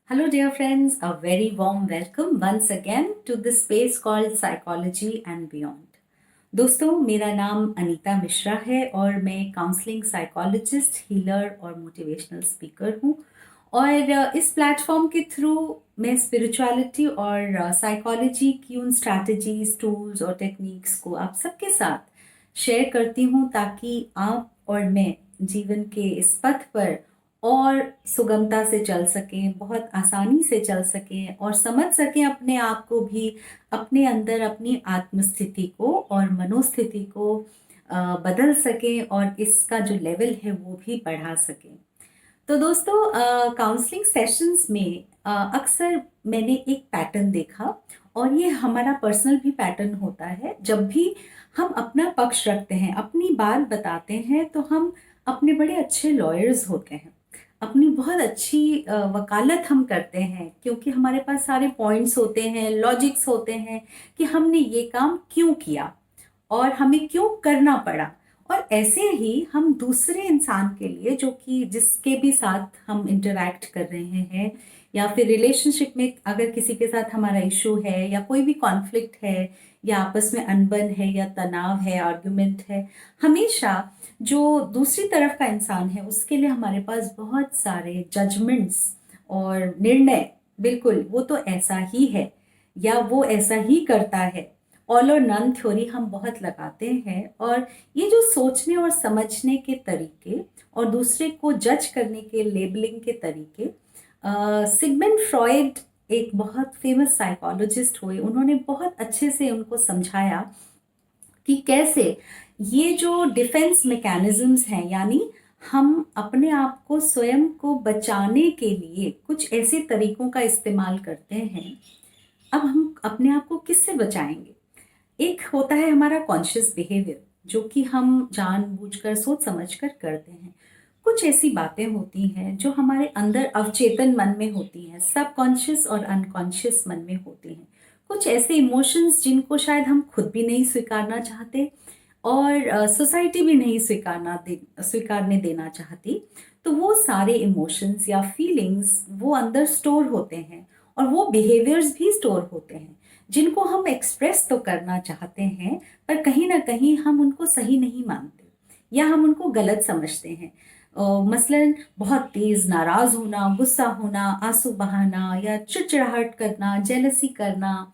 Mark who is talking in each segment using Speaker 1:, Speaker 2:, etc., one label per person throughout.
Speaker 1: Hello, dear friends. A very warm welcome once again to this space called Psychology and Beyond. दोस्तों, मेरा नाम अनीता मिश्रा है और मैं काउंसलिंग साइकोलॉजिस्ट, हीलर और मोटिवेशनल स्पीकर हूँ। और इस प्लेटफॉर्म के थ्रू मैं स्पिरिचुअलिटी और साइकोलॉजी की उन स्ट्रैटेजीज, टूल्स और टेक्निक्स को आप सबके साथ शेयर करती हूँ ताकि आप और मैं जीवन के इस पथ पर और सुगमता से चल सकें, बहुत आसानी से चल सकें और समझ सकें अपने आप को भी, अपने अंदर अपनी आत्मस्थिति को और मनोस्थिति को बदल सकें और इसका जो लेवल है वो भी बढ़ा सकें। तो दोस्तों, काउंसलिंग सेशंस में अक्सर मैंने एक पैटर्न देखा और ये हमारा पर्सनल भी पैटर्न होता है। जब भी हम अपना पक्ष रखते हैं, अपनी बात बताते हैं, तो हम अपने बड़े अच्छे लॉयर्स होते हैं, अपनी बहुत अच्छी वकालत हम करते हैं क्योंकि हमारे पास सारे पॉइंट्स होते हैं, लॉजिक्स होते हैं कि हमने ये काम क्यों किया और हमें क्यों करना पड़ा। और ऐसे ही हम दूसरे इंसान के लिए, जो कि जिसके भी साथ हम इंटरैक्ट कर रहे हैं या फिर रिलेशनशिप में अगर किसी के साथ हमारा इशू है या कोई भी कॉन्फ्लिक्ट है या आपस में अनबन है या तनाव है, आर्गुमेंट है, हमेशा जो दूसरी तरफ का इंसान है उसके लिए हमारे पास बहुत सारे जजमेंट्स और निर्णय, बिल्कुल वो तो ऐसा ही है या वो ऐसा ही करता है, ऑल और नन थ्योरी हम बहुत लगाते हैं। और ये जो सोचने और समझने के तरीके और दूसरे को जज करने के लेबलिंग के तरीके, सिगमंड फ्रॉइड एक बहुत फेमस साइकोलॉजिस्ट हुए, उन्होंने बहुत अच्छे से उनको समझाया कि कैसे ये जो डिफेंस मैकेनिज्म्स हैं, यानी हम अपने आप को स्वयं को बचाने के लिए कुछ ऐसे तरीकों का इस्तेमाल करते हैं। अब हम अपने आप को किससे बचाएंगे? एक होता है हमारा कॉन्शियस बिहेवियर, जो कि हम जानबूझकर सोच समझकर करते हैं। कुछ ऐसी बातें होती हैं जो हमारे अंदर अवचेतन मन में होती हैं, सबकॉन्शियस और अनकॉन्शियस मन में होती हैं। कुछ ऐसे इमोशंस जिनको शायद हम खुद भी नहीं स्वीकारना चाहते और सोसाइटी भी नहीं स्वीकारने देना चाहती। तो वो सारे इमोशंस या फीलिंग्स वो अंदर स्टोर होते हैं और वो बिहेवियर्स भी स्टोर होते हैं जिनको हम एक्सप्रेस तो करना चाहते हैं, पर कहीं ना कहीं हम उनको सही नहीं मानते या हम उनको गलत समझते हैं। मसलन बहुत तेज नाराज होना, गुस्सा होना, आंसू बहाना या चिड़चिड़ाहट करना, जेलसी करना,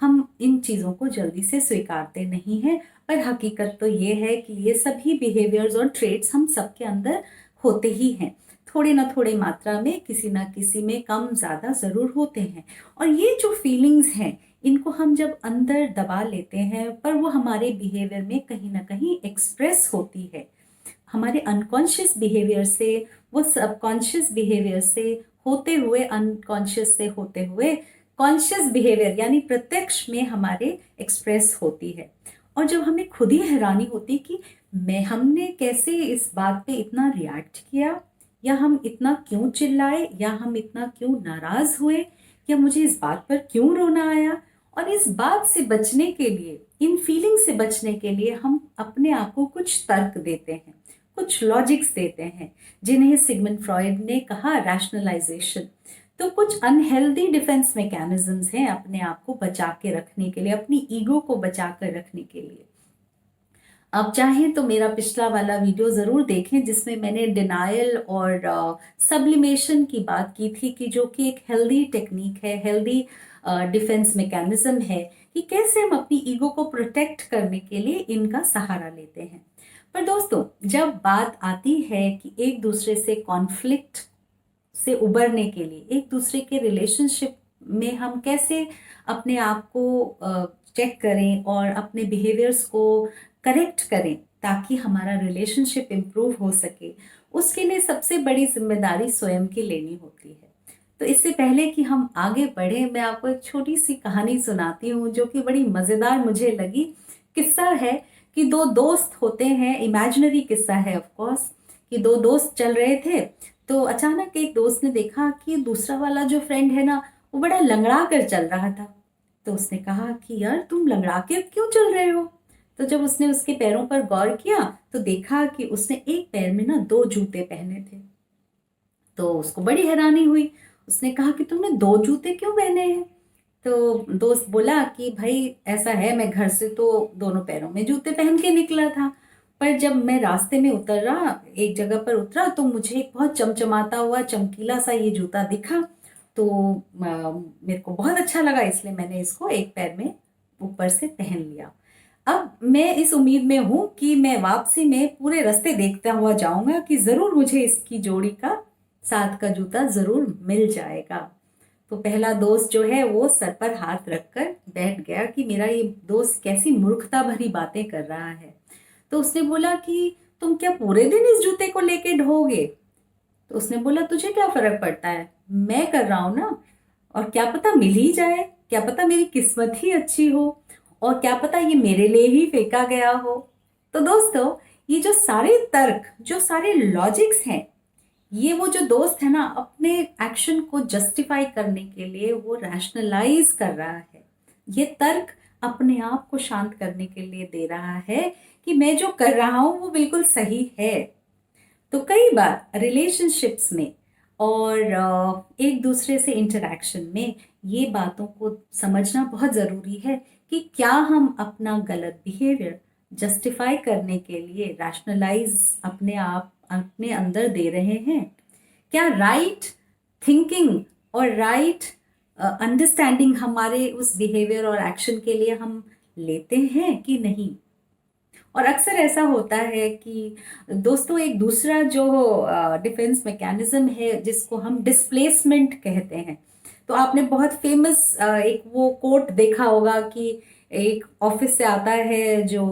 Speaker 1: हम इन चीज़ों को जल्दी से स्वीकारते नहीं हैं। पर हकीकत तो ये है कि ये सभी बिहेवियर्स और ट्रेट्स हम सबके अंदर होते ही हैं, थोड़े ना थोड़े मात्रा में, किसी ना किसी में कम ज़्यादा ज़रूर होते हैं। और ये जो फीलिंग्स हैं, इनको हम जब अंदर दबा लेते हैं पर वो हमारे बिहेवियर में कहीं ना कहीं एक्सप्रेस होती है, हमारे अनकॉन्शियस बिहेवियर से, वो सबकॉन्शियस बिहेवियर से होते हुए, अनकॉन्शियस से होते हुए कॉन्शियस बिहेवियर यानी प्रत्यक्ष में हमारे एक्सप्रेस होती है। और जब हमें खुद ही हैरानी होती कि हमने कैसे इस बात पे इतना रिएक्ट किया, या हम इतना क्यों चिल्लाए, या हम इतना क्यों नाराज हुए, या मुझे इस बात पर क्यों रोना आया। और इस बात से बचने के लिए, इन फीलिंग से बचने के लिए हम अपने आप को कुछ तर्क देते हैं, कुछ लॉजिक्स देते हैं, जिन्हें सिगमंड फ्रॉइड ने कहा रैशनलाइजेशन। तो कुछ अनहेल्दी डिफेंस मैकेनिज्म्स हैं अपने आप को बचा के रखने के लिए, अपनी ईगो को बचा कर रखने के लिए। आप चाहें तो मेरा पिछला वाला वीडियो ज़रूर देखें जिसमें मैंने डिनायल और सब्लिमेशन की बात की थी, कि जो कि एक हेल्दी टेक्निक है, हेल्दी डिफेंस मैकेनिज्म है, कि कैसे हम अपनी ईगो को प्रोटेक्ट करने के लिए इनका सहारा लेते हैं। पर दोस्तों, जब बात आती है कि एक दूसरे से कॉन्फ्लिक्ट से उबरने के लिए, एक दूसरे के रिलेशनशिप में हम कैसे अपने आप को चेक करें और अपने बिहेवियर्स को करेक्ट करें ताकि हमारा रिलेशनशिप इम्प्रूव हो सके, उसके लिए सबसे बड़ी जिम्मेदारी स्वयं की लेनी होती है। तो इससे पहले कि हम आगे बढ़े, मैं आपको एक छोटी सी कहानी सुनाती हूँ जो कि बड़ी मज़ेदार मुझे लगी। किस्सा है कि दो दोस्त होते हैं, इमेजिनरी किस्सा है ऑफ कोर्स, कि दो दोस्त चल रहे थे। तो अचानक एक दोस्त ने देखा कि दूसरा वाला जो फ्रेंड है ना, वो बड़ा लंगड़ा कर चल रहा था। तो उसने कहा कि यार, तुम लंगड़ा के क्यों चल रहे हो? तो जब उसने उसके पैरों पर गौर किया तो देखा कि उसने एक पैर में ना दो जूते पहने थे। तो उसको बड़ी हैरानी हुई। उसने कहा कि तुमने 2 जूते क्यों पहने हैं? तो दोस्त बोला कि भाई ऐसा है, मैं घर से तो दोनों पैरों में जूते पहन के निकला था, पर जब मैं रास्ते में उतरा, एक जगह पर उतरा, तो मुझे एक बहुत चमचमाता हुआ चमकीला सा ये जूता दिखा। तो मेरे को बहुत अच्छा लगा, इसलिए मैंने इसको एक पैर में ऊपर से पहन लिया। अब मैं इस उम्मीद में हूं कि मैं वापसी में पूरे रास्ते देखता हुआ जाऊंगा कि जरूर मुझे इसकी जोड़ी का साथ का जूता जरूर मिल जाएगा। तो पहला दोस्त जो है वो सर पर हाथ रखकर बैठ गया कि मेरा ये दोस्त कैसी मूर्खता भरी बातें कर रहा है। तो उसने बोला कि तुम क्या पूरे दिन इस जूते को लेके ढोगे? तो उसने बोला तुझे क्या फर्क पड़ता है, मैं कर रहा हूं ना, और क्या पता मिल ही जाए, क्या पता मेरी किस्मत ही अच्छी हो, और क्या पता ये मेरे लिए ही फेंका गया हो। तो दोस्तों, ये जो सारे तर्क, जो सारे लॉजिक्स हैं, ये वो जो दोस्त है ना, अपने एक्शन को जस्टिफाई करने के लिए वो रैशनलाइज कर रहा है। ये तर्क अपने आप को शांत करने के लिए दे रहा है कि मैं जो कर रहा हूं वो बिल्कुल सही है। तो कई बार रिलेशनशिप्स में और एक दूसरे से इंटरेक्शन में ये बातों को समझना बहुत ज़रूरी है कि क्या हम अपना गलत बिहेवियर जस्टिफाई करने के लिए रैशनलाइज अपने अंदर दे रहे हैं। क्या राइट थिंकिंग और राइट अंडरस्टैंडिंग हमारे उस बिहेवियर और एक्शन के लिए हम लेते हैं कि नहीं। और अक्सर ऐसा होता है कि दोस्तों, एक दूसरा जो डिफेंस मैकेनिज्म है जिसको हम डिस्प्लेसमेंट कहते हैं। तो आपने बहुत फेमस एक वो कोट देखा होगा कि एक ऑफिस से आता है जो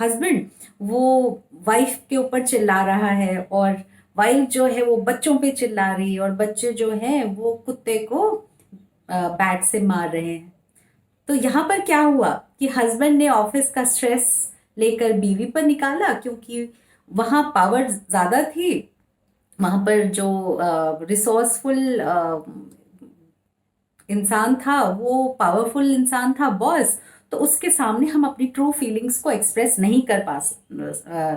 Speaker 1: हस्बैंड, वो वाइफ के ऊपर चिल्ला रहा है, और वाइफ जो है वो बच्चों पे चिल्ला रही है, और बच्चे जो हैं वो कुत्ते को बैट से मार रहे हैं। तो यहाँ पर क्या हुआ कि हस्बैंड ने ऑफिस का स्ट्रेस लेकर बीवी पर निकाला, क्योंकि वहां पावर ज्यादा थी, वहां पर जो रिसोर्सफुल इंसान था, वो पावरफुल इंसान था, बॉस। तो उसके सामने हम अपनी ट्रू फीलिंग्स को एक्सप्रेस नहीं कर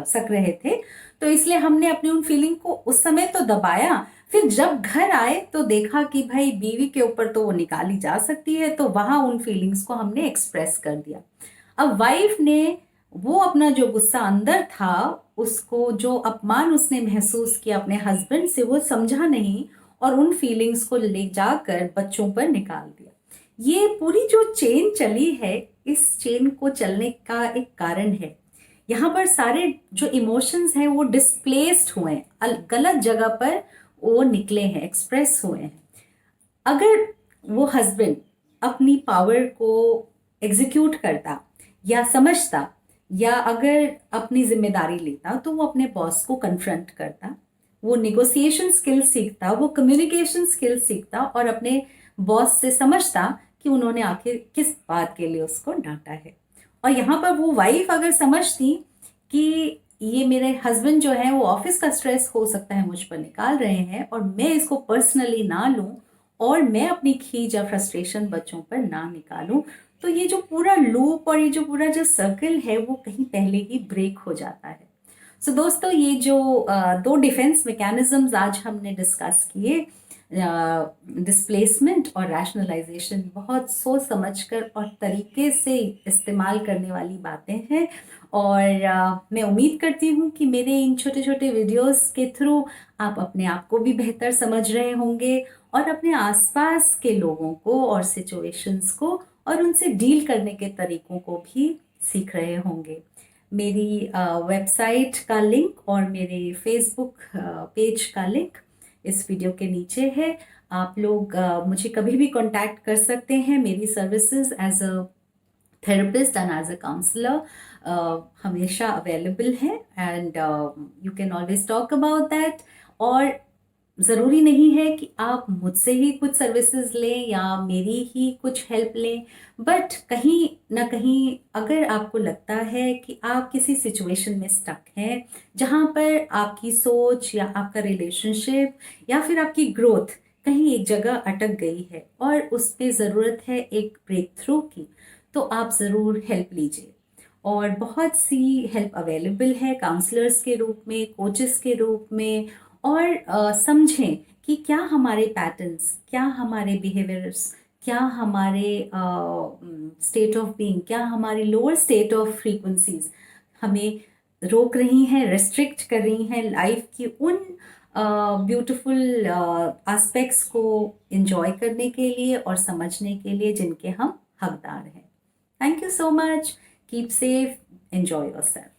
Speaker 1: सक रहे थे। तो इसलिए हमने अपनी उन फीलिंग को उस समय तो दबाया। फिर जब घर आए तो देखा कि भाई बीवी के ऊपर तो वो निकाली जा सकती है, तो वहां उन फीलिंग्स को हमने एक्सप्रेस कर दिया। अब वाइफ ने वो अपना जो गुस्सा अंदर था, उसको जो अपमान उसने महसूस किया अपने हस्बैंड से, वो समझा नहीं, और उन फीलिंग्स को ले जाकर बच्चों पर निकाल दिया। ये पूरी जो चेन चली है, इस चेन को चलने का एक कारण है। यहाँ पर सारे जो इमोशंस हैं वो डिस्प्लेस्ड हुए हैं, गलत जगह पर वो निकले हैं, एक्सप्रेस हुए हैं। अगर वो हस्बैंड अपनी पावर को एग्जीक्यूट करता या समझता, या अगर अपनी जिम्मेदारी लेता, तो वो अपने बॉस को कन्फ्रंट करता, वो निगोसिएशन स्किल सीखता, वो कम्युनिकेशन स्किल सीखता, और अपने बॉस से समझता कि उन्होंने आखिर किस बात के लिए उसको डांटा है। और यहाँ पर वो वाइफ अगर समझती कि ये मेरे हस्बैंड जो है वो ऑफिस का स्ट्रेस हो सकता है मुझ पर निकाल रहे हैं, और मैं इसको पर्सनली ना लूं, और मैं अपनी खीज या फ्रस्ट्रेशन बच्चों पर ना निकालूं, तो ये जो पूरा लूप और ये जो पूरा जो सर्कल है वो कहीं पहले ही ब्रेक हो जाता है। सो दोस्तों, ये जो दो डिफेंस मैकेनिज्म्स आज हमने डिस्कस किए, डिस्प्लेसमेंट और रैशनलाइजेशन, बहुत सोच समझकर और तरीके से इस्तेमाल करने वाली बातें हैं। और मैं उम्मीद करती हूँ कि मेरे इन छोटे छोटे वीडियोस के थ्रू आप अपने आप को भी बेहतर समझ रहे होंगे, और अपने आसपास के लोगों को और सिचुएशंस को और उनसे डील करने के तरीकों को भी सीख रहे होंगे। मेरी वेबसाइट का लिंक और मेरे फेसबुक पेज का लिंक इस वीडियो के नीचे है। आप लोग मुझे कभी भी कांटेक्ट कर सकते हैं। मेरी services as a therapist and as a counsellor हमेशा अवेलेबल है, and you can always talk about that. और ज़रूरी नहीं है कि आप मुझसे ही कुछ सर्विसेज लें या मेरी ही कुछ हेल्प लें, बट कहीं ना कहीं अगर आपको लगता है कि आप किसी सिचुएशन में स्टक हैं जहाँ पर आपकी सोच या आपका रिलेशनशिप या फिर आपकी ग्रोथ कहीं एक जगह अटक गई है और उस पे ज़रूरत है एक ब्रेक थ्रू की, तो आप ज़रूर हेल्प लीजिए। और बहुत सी हेल्प अवेलेबल है काउंसलर्स के रूप में, कोचेस के रूप में। और समझें कि क्या हमारे पैटर्न्स, क्या हमारे बिहेवियर्स, क्या हमारे स्टेट ऑफ बीइंग, क्या हमारी लोअर स्टेट ऑफ फ्रीक्वेंसीज हमें रोक रही हैं, रेस्ट्रिक्ट कर रही हैं लाइफ की उन ब्यूटीफुल एस्पेक्ट्स को एंजॉय करने के लिए और समझने के लिए जिनके हम हकदार हैं। Thank you so much, keep safe, enjoy yourself.